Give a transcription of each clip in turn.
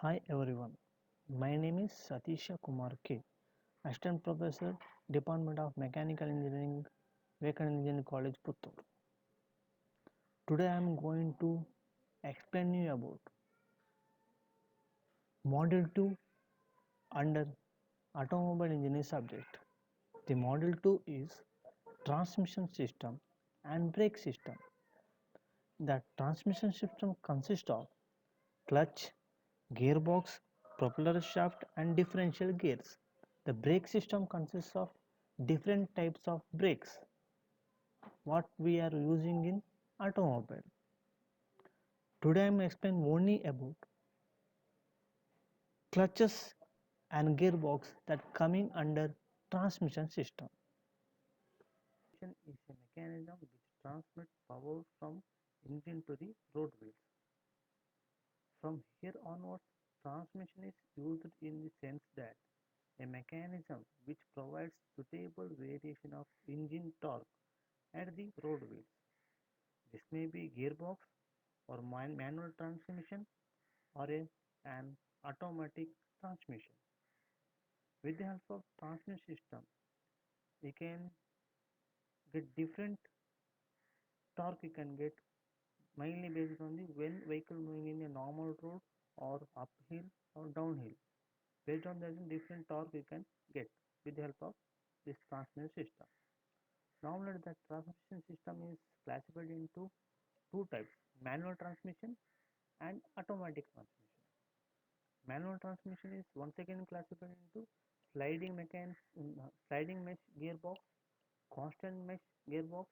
Hi everyone, my name is Satisha Kumar K, Assistant Professor, Department of Mechanical Engineering, Vivekananda Engineering College, Puttur. Today I am going to explain you about Model 2 under Automobile Engineering subject. The Model 2 is transmission system and brake system. The transmission system consists of clutch, gearbox, propeller shaft and differential gears. The brake system consists of different types of brakes what we are using in automobile. Today I am explain only about clutches and gearbox that coming under transmission system. Transmission is a mechanism which transmits power from engine to the road wheels. From here onwards, transmission is used in the sense that a mechanism which provides suitable variation of engine torque at the road wheels. This may be gearbox or manual transmission or an automatic transmission. With the help of transmission system, we can get different torque you can get mainly based on the when vehicle moving in a normal road or uphill or downhill. Based on that different torque you can get with the help of this transmission system. Normally the transmission system is classified into two types, manual transmission and automatic transmission. Manual transmission is once again classified into sliding mesh gearbox, constant mesh gearbox,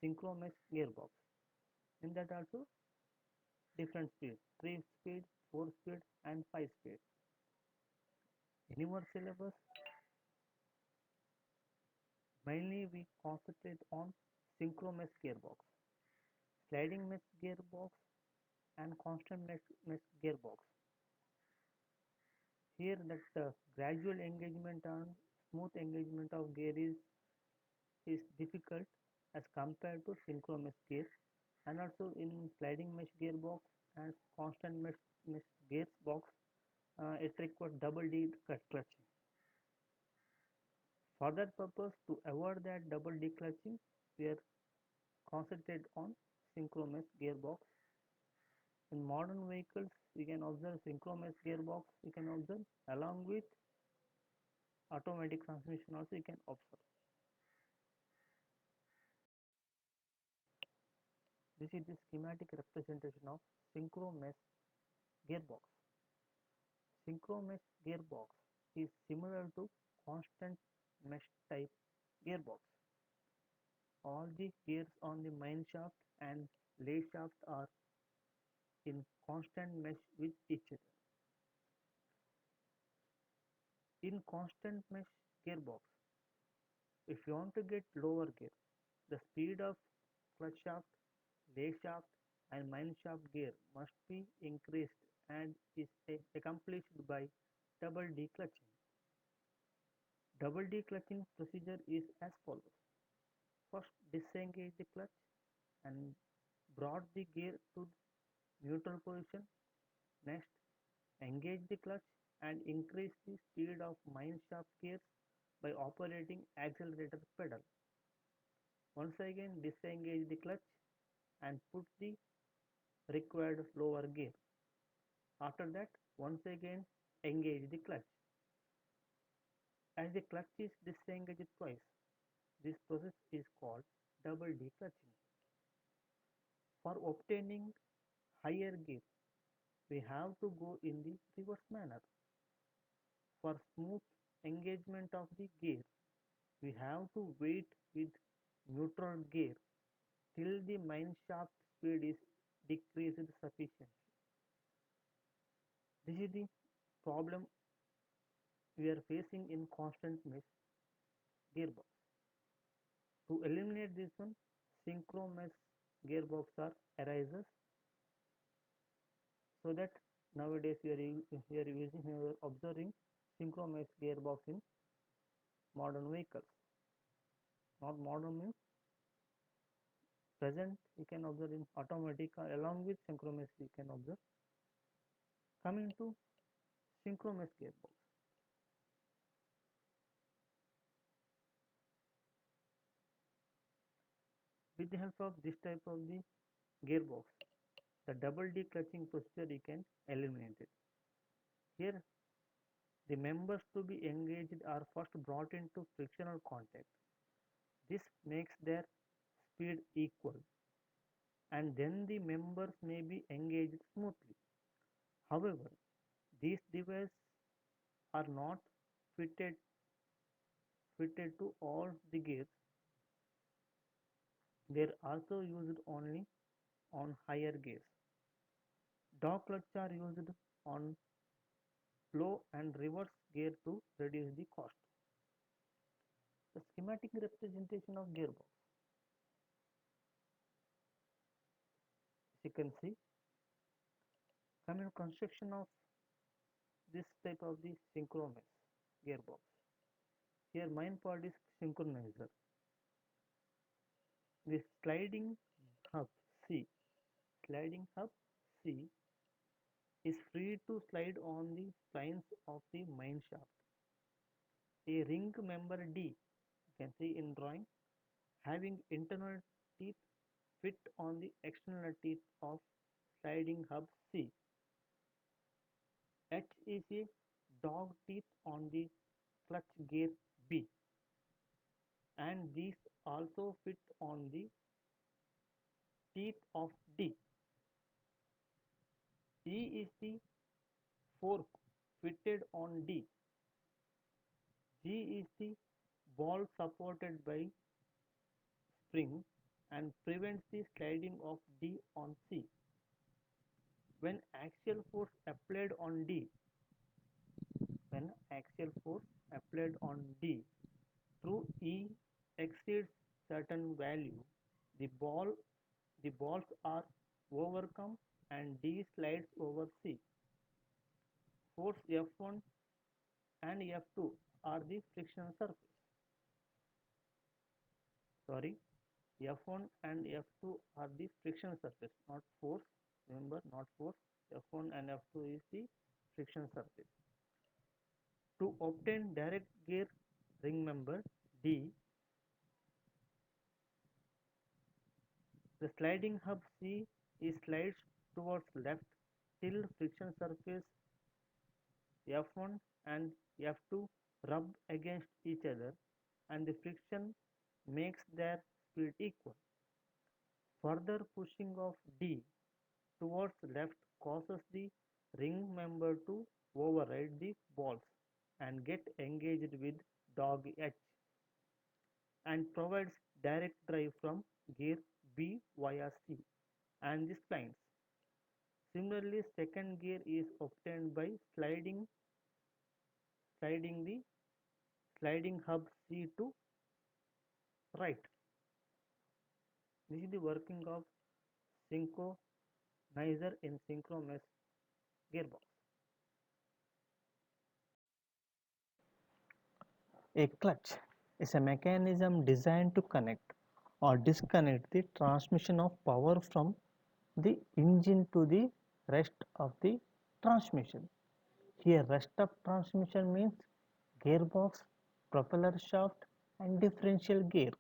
synchro mesh gearbox. In that also different speed, 3 speed, 4 speed and 5 speed. In our syllabus, mainly we concentrate on synchro mesh gearbox, sliding mesh gearbox and constant mesh gearbox. Here that gradual engagement and smooth engagement of gear is difficult as compared to synchronous gear, and also in sliding mesh gearbox and constant mesh gearbox it requires double D clutching. For that purpose, to avoid that double declutching, we are concentrated on synchronous gearbox. In modern vehicles, we can observe synchronous gearbox. We can observe along with automatic transmission also. You can observe. This is the schematic representation of synchronous gearbox. Synchronous gearbox is similar to constant mesh type gearbox. All the gears on the main shaft and lathe shaft are in constant mesh with each other. In constant mesh gearbox, if you want to get lower gear, the speed of clutch shaft, lathe shaft and main shaft gear must be increased and is accomplished by double declutching. Double declutching procedure is as follows. First, disengage the clutch and brought the gear to neutral position. Next, engage the clutch and increase the speed of main shaft gears by operating accelerator pedal. Once again, disengage the clutch and put the required lower gear. After that, once again engage the clutch. As the clutch is disengaged twice, this process is called double declutching. For obtaining higher gear, we have to go in the reverse manner. For smooth engagement of the gear, we have to wait with neutral gear till the main shaft speed is decreased sufficiently. This is the problem we are facing in constant mesh gearbox. To eliminate this one, synchro mesh gearbox are arises, so that nowadays we are using we are observing synchro mesh gearbox in modern vehicles. Not modern means present you can observe in automatic along with synchro mesh you can observe. Coming to synchronous gearbox. With the help of this type of the gearbox, the double declutching procedure you can eliminate it. Here, the members to be engaged are first brought into frictional contact. This makes their speed equal, and then the members may be engaged smoothly. However, these devices are not fitted fitted to all the gears. They are also used only on higher gears. Dog clutches are used on flow and reverse gear to reduce the cost. The schematic representation of gearbox. As you can see, coming to construction of this type of the synchronous gearbox. Here main part is synchronizer. The hub C sliding hub C is free to slide on the splines of the mine shaft. A ring member D, you can see in drawing, having internal teeth fit on the external teeth of sliding hub C. H is a dog teeth on the clutch gear B, and these also fit on the teeth of D. E is the fork fitted on D. G is the ball supported by spring and prevents the sliding of D on C. When axial force applied on D, when axial force applied on D through E exceeds certain value, the balls are overcome and D slides over C. Force F1 and F2 are the friction surface. Sorry, F1 and F2 are the friction surface, not force. Remember, not force. F1 and F2 is the friction surface. To obtain direct gear ring member D, the sliding hub C is slides towards left till friction surface F1 and F2 rub against each other and the friction makes their speed equal. Further pushing of D towards left causes the ring member to override the balls and get engaged with dog H and provides direct drive from gear B via C and the splines. Similarly, second gear is obtained by sliding the sliding hub C to right. This is the working of synchronizer in synchronous gearbox. A clutch is a mechanism designed to connect or disconnect the transmission of power from the engine to the rest of the transmission. Here, rest of transmission means gearbox, propeller shaft, and differential gear.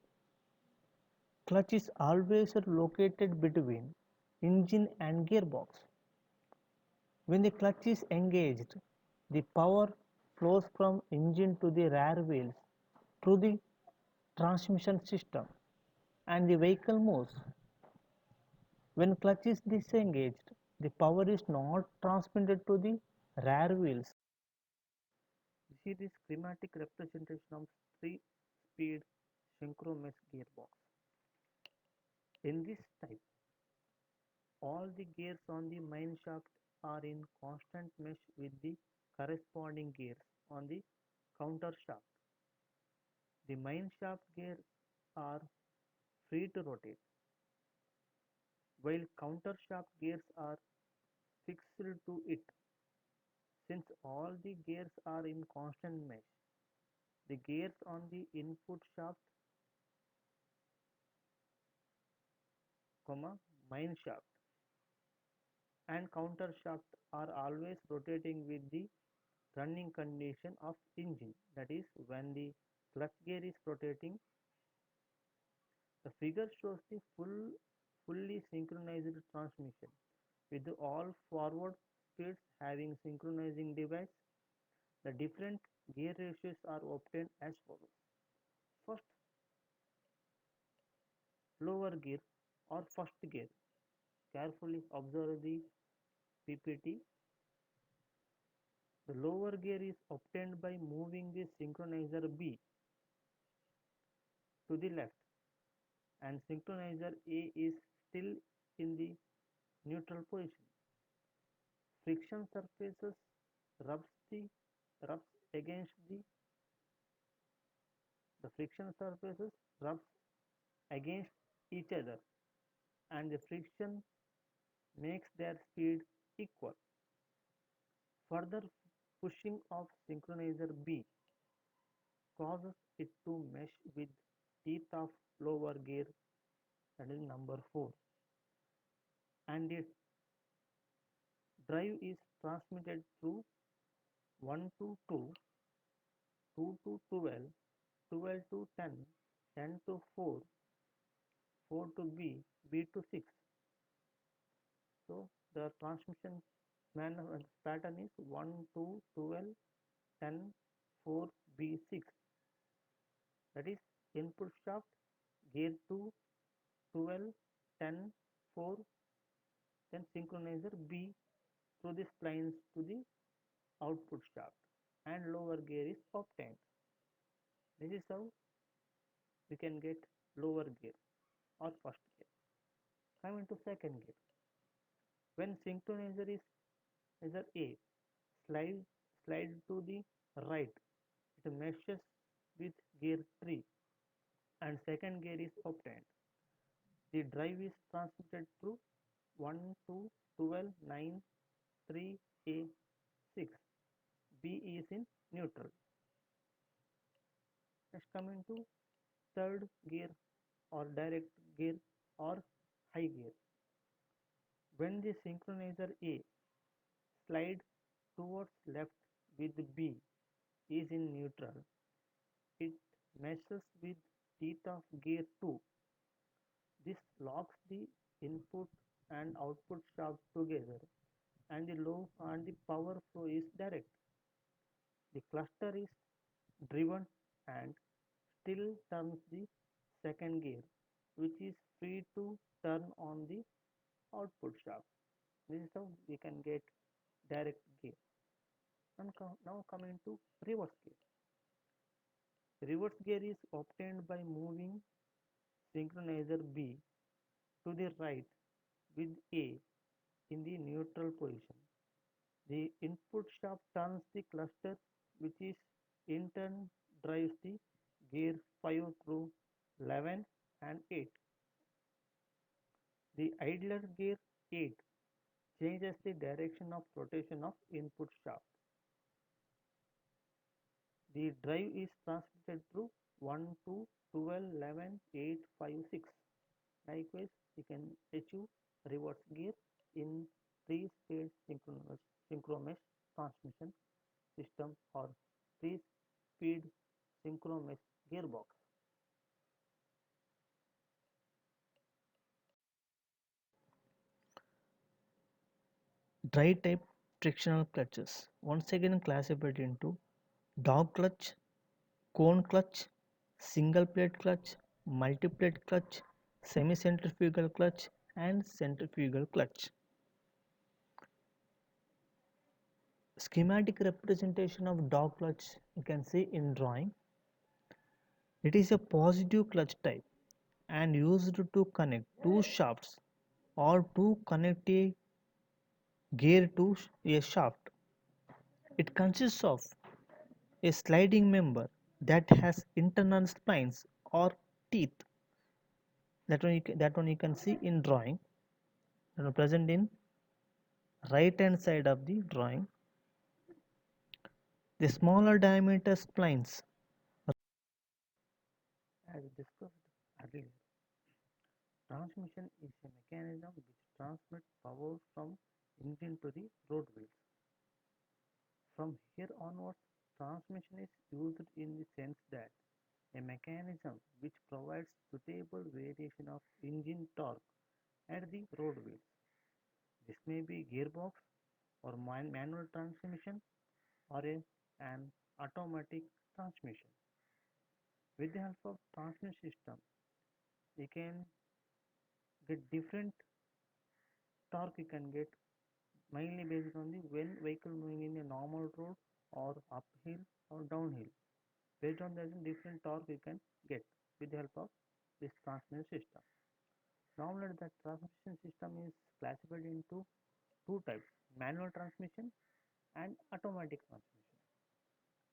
Clutch is always located between engine and gearbox. When the clutch is engaged, the power flows from engine to the rear wheels through the transmission system and the vehicle moves. When clutch is disengaged, the power is not transmitted to the rear wheels. You see this schematic representation of 3-speed synchronous gearbox. In this type, all the gears on the mine shaft are in constant mesh with the corresponding gears on the counter shaft. The mine shaft gears are free to rotate, while counter shaft gears are fixed to it. Since all the gears are in constant mesh, the gears on the input shaft, mine shaft and countershaft are always rotating with the running condition of engine. That is, when the clutch gear is rotating, the figure shows the fully synchronized transmission with all forward speeds having synchronizing device. The different gear ratios are obtained as follows. First, lower gear or first gear. Carefully observe the PPT. The lower gear is obtained by moving the synchronizer B to the left and synchronizer A is still in the neutral position. Friction surfaces rubs the rubs against the friction surfaces rubs against each other and the friction makes their speed equal. Further pushing of synchronizer B causes it to mesh with teeth of lower gear, that is number 4, and its drive is transmitted through 1 to 2, 2 to 12, 12 to 10, 10 to 4, 4 to B, B to 6. So the transmission pattern is 1, 2, 12, 10, 4, B, 6. That is input shaft, gear 2, 12, 10, 4, then synchronizer B through the splines to the output shaft and lower gear is obtained. This is how we can get lower gear or first gear. Coming to second gear. When synchronizer is either A slide slide to the right, it meshes with gear 3 and second gear is obtained. The drive is transmitted through 1 to 12, 9, 3, A, 6. B is in neutral. Next coming to third gear or direct gear or high gear. When the synchronizer A slide towards left with B is in neutral, it meshes with teeth of gear 2. This locks the input and output shaft together and the low and the power flow is direct. The cluster is driven and still turns the second gear, which is free to turn on the output shaft. This is how we can get direct gear. And now coming to reverse gear. Reverse gear is obtained by moving synchronizer B to the right with A in the neutral position. The input shaft turns the cluster, which is in turn drives the gear 5 through 11 and 8. The idler gear 8 changes the direction of rotation of input shaft. The drive is transmitted through 1 to 12, 11, 8, 5, 6. Likewise, we can achieve reverse gear in 3-speed synchromesh transmission system or 3-speed synchromesh gearbox. Dry type frictional clutches, once again classified into dog clutch, cone clutch, single plate clutch, multi plate clutch, semi centrifugal clutch, and centrifugal clutch. Schematic representation of dog clutch you can see in drawing. It is a positive clutch type and used to connect two shafts or to connect a gear to a shaft. It consists of a sliding member that has internal spines or teeth. That one you can see in drawing, present in right hand side of the drawing. The smaller diameter splines, as discussed earlier, transmission is a mechanism which transmits power from engine to the road wheels. From here onwards, transmission is used in the sense that a mechanism which provides suitable variation of engine torque at the road wheels. This may be gearbox or manual transmission or an automatic transmission. With the help of transmission system, you can get different torque you can get mainly based on the when vehicle moving in a normal road or uphill or downhill. Based on that different torque you can get with the help of this transmission system. Normally the transmission system is classified into two types, manual transmission and automatic transmission.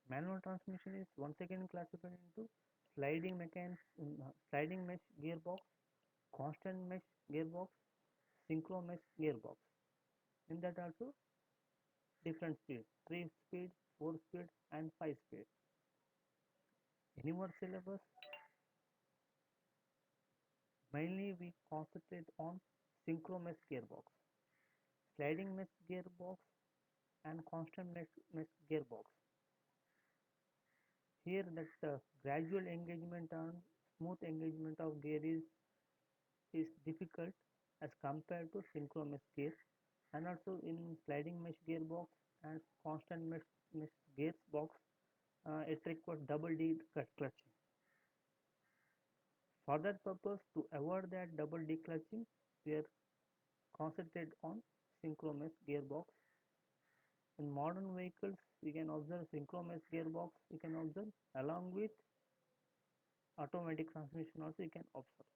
Manual transmission is once again classified into sliding mesh gearbox, constant mesh gearbox, synchro mesh gearbox. In that also different speed, 3 speed, 4 speed and 5 speed. In our syllabus, mainly we concentrate on synchro mesh gearbox, sliding mesh gearbox and constant mesh gearbox. Here that gradual engagement and smooth engagement of gear is difficult as compared to synchronous gear, and also in sliding mesh gearbox and constant mesh gearbox it requires double D clutching. For that purpose, to avoid that double declutching, we are concentrated on synchronous gearbox. In modern vehicles, we can observe synchronous gearbox. We can observe along with automatic transmission also. You can observe.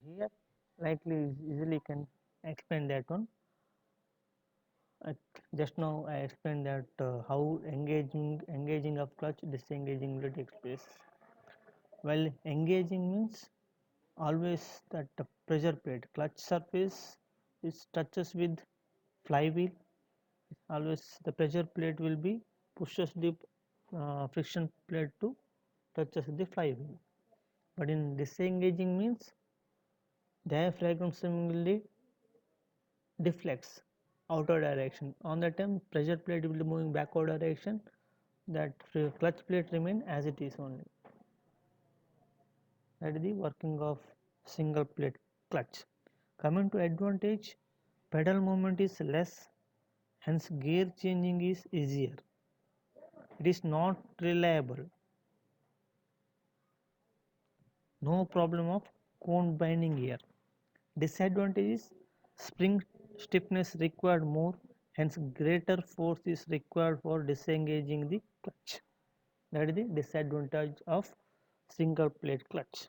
Here, likely easily can explain that one. Uh, just now I explained that how engaging of clutch, disengaging will take place. Well, engaging means always that the pressure plate, clutch surface is touches with flywheel. Always the pressure plate will be pushes the friction plate to touches the flywheel. But in disengaging means diaphragm similarly deflects outer direction. On that time pressure plate will be moving backward direction, that clutch plate remain as it is only. That is the working of single plate clutch. Coming to advantage, pedal movement is less, hence gear changing is easier. It is not reliable. No problem of cone binding here. Disadvantage is spring stiffness required more, hence greater force is required for disengaging the clutch. That is the disadvantage of single plate clutch.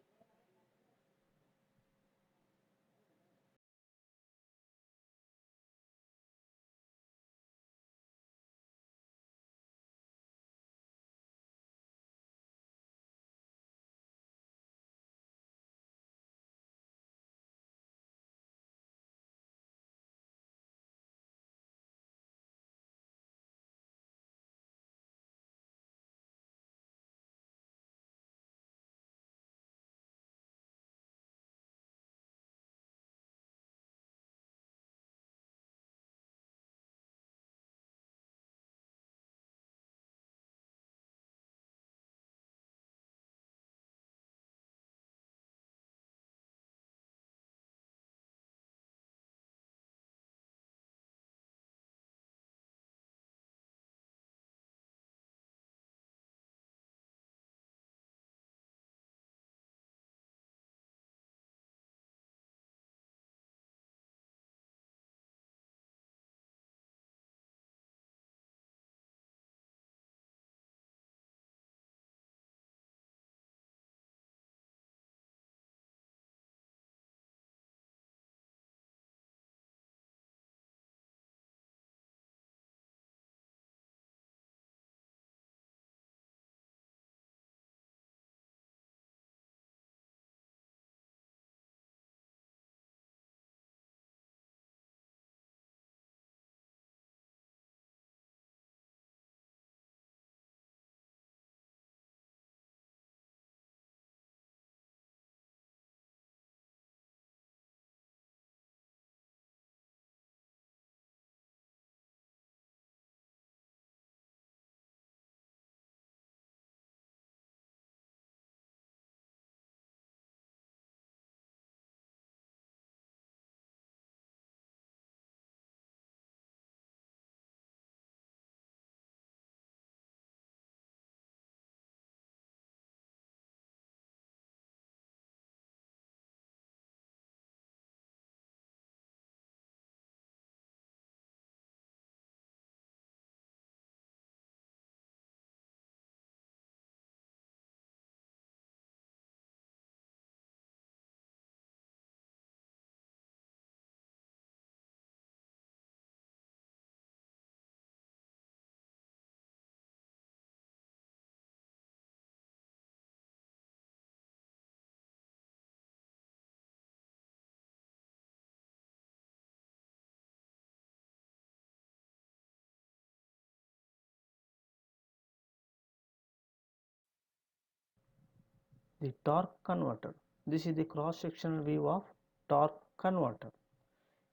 The torque converter. This is the cross-sectional view of torque converter.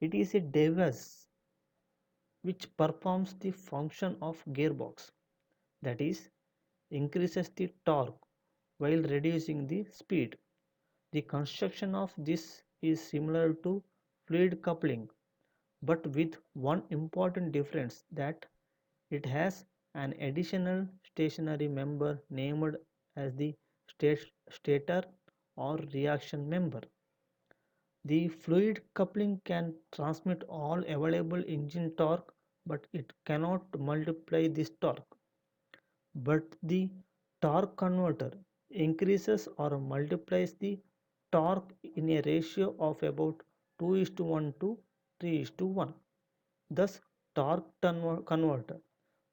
It is a device which performs the function of gearbox, that is, increases the torque while reducing the speed. The construction of this is similar to fluid coupling, but with one important difference, that it has an additional stationary member named as the stator or reaction member. The fluid coupling can transmit all available engine torque, but it cannot multiply this torque. But the torque converter increases or multiplies the torque in a ratio of about 2:1 to 3:1. Thus, torque converter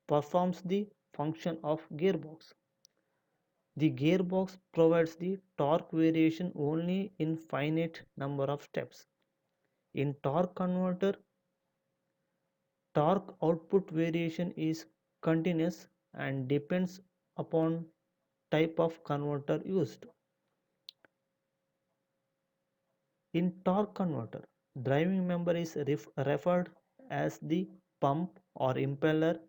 performs the function of gearbox. The gearbox provides the torque variation only in finite number of steps. In torque converter, torque output variation is continuous and depends upon type of converter used. In torque converter, driving member is referred as the pump or impeller,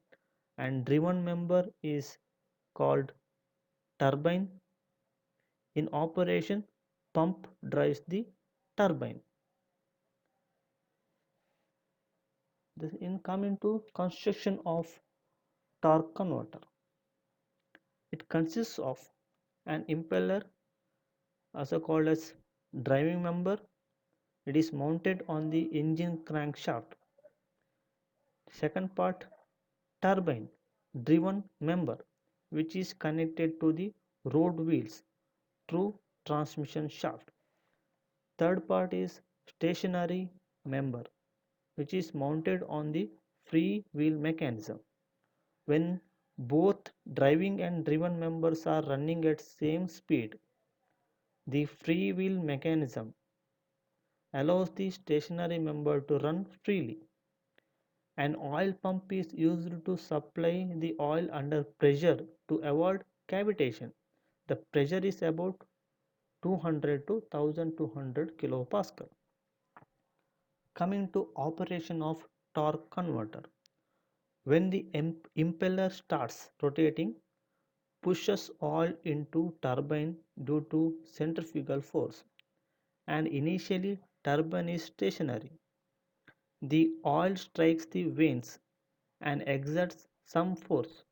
and driven member is called turbine. In operation, pump drives the turbine. In coming to construction of torque converter, it consists of an impeller also called as driving member. It is mounted on the engine crankshaft. Second part, turbine driven member, which is connected to the road wheels through transmission shaft. Third part is stationary member, which is mounted on the free wheel mechanism. When both driving and driven members are running at same speed, the free wheel mechanism allows the stationary member to run freely. An oil pump is used to supply the oil under pressure to avoid cavitation. The pressure is about 200 to 1200 kilopascal. Coming to operation of torque converter. When the impeller starts rotating, pushes oil into turbine due to centrifugal force, and initially turbine is stationary. The oil strikes the vanes and exerts some force.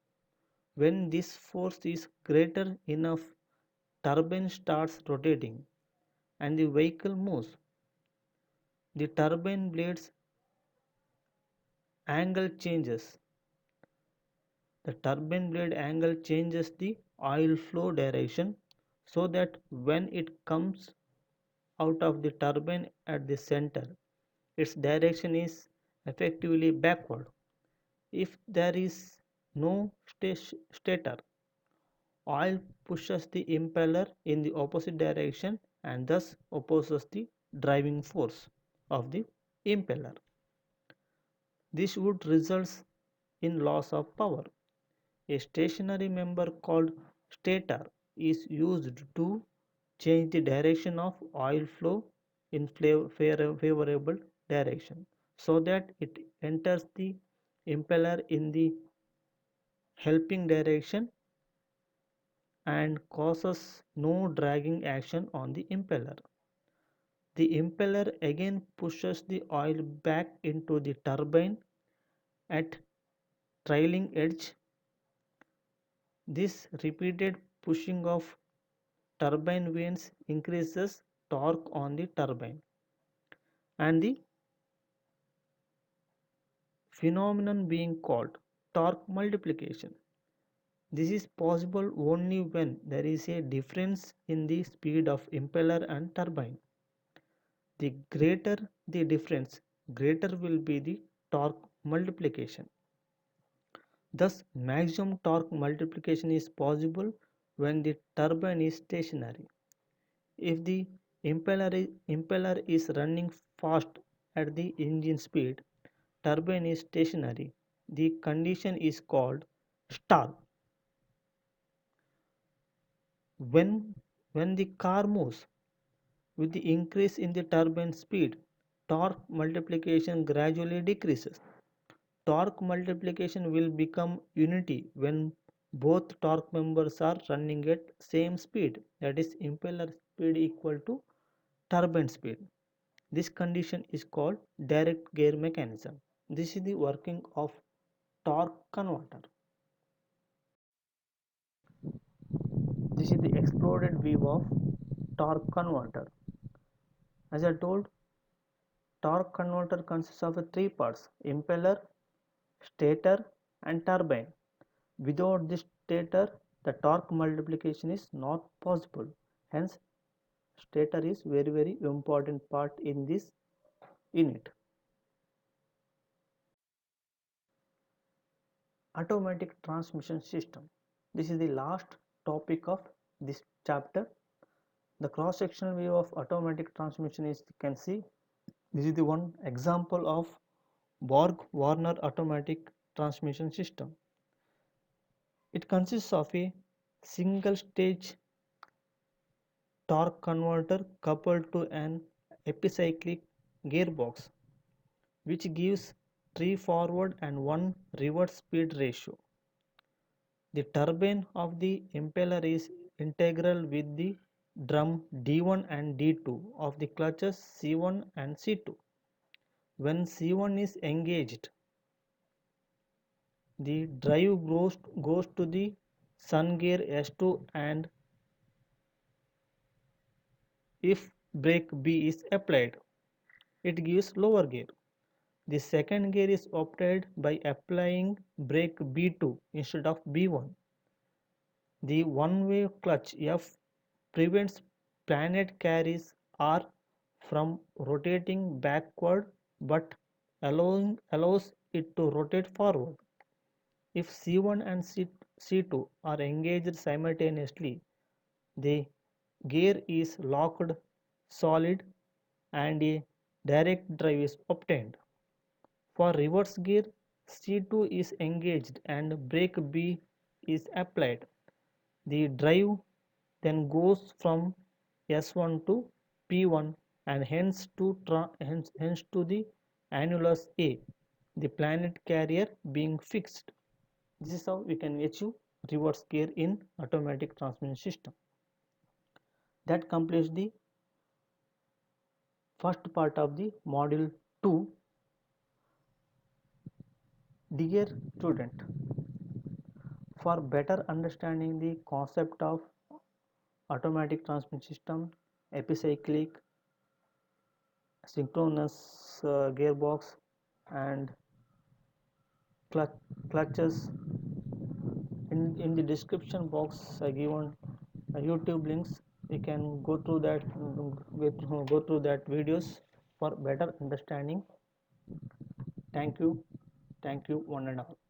When this force is greater enough, turbine starts rotating and the vehicle moves. The turbine blades angle changes. The turbine blade angle changes the oil flow direction so that when it comes out of the turbine at the center, its direction is effectively backward. If there is no stator, oil pushes the impeller in the opposite direction and thus opposes the driving force of the impeller. This would result in loss of power. A stationary member called stator is used to change the direction of oil flow in favorable direction so that it enters the impeller in the helping direction and causes no dragging action on the impeller. The impeller again pushes the oil back into the turbine at trailing edge. This repeated pushing of turbine vanes increases torque on the turbine, and the phenomenon being called torque multiplication. This is possible only when there is a difference in the speed of impeller and turbine. The greater the difference, greater will be the torque multiplication. Thus, maximum torque multiplication is possible when the turbine is stationary. If the impeller is running fast at the engine speed, turbine is stationary. The condition is called stall. When, when the car moves with the increase in the turbine speed, torque multiplication gradually decreases. Torque multiplication will become unity when both torque members are running at same speed, that is impeller speed equal to turbine speed. This condition is called direct gear mechanism. This is the working of torque converter. This is the exploded view of torque converter. As I told, torque converter consists of three parts: impeller, stator, and turbine. Without this stator, the torque multiplication is not possible. Hence, stator is very important part in this unit. Automatic transmission system. This is the last topic of this chapter. The cross sectional view of automatic transmission is, you can see, this is the one example of Borg Warner automatic transmission system. It consists of a single stage torque converter coupled to an epicyclic gearbox, which gives 3 forward and 1 reverse speed ratio. The turbine of the impeller is integral with the drum D1 and D2 of the clutches C1 and C2. When C1 is engaged, the drive goes to the sun gear S2 and If brake B is applied, it gives lower gear. The second gear is obtained by applying brake B2 instead of B1. The one-way clutch F prevents planet carries R from rotating backward but allows it to rotate forward. If C1 and C2 are engaged simultaneously, the gear is locked solid and a direct drive is obtained. For reverse gear, C2 is engaged and brake B is applied. The drive then goes from S1 to P1 and hence to the annulus A, the planet carrier being fixed. This is how we can achieve reverse gear in automatic transmission system. That completes the first part of the module 2. Dear student, for better understanding the concept of automatic transmission system, epicyclic, synchronous gearbox and clutches, in the description box I given YouTube links. You can go through that videos for better understanding. Thank you one and all.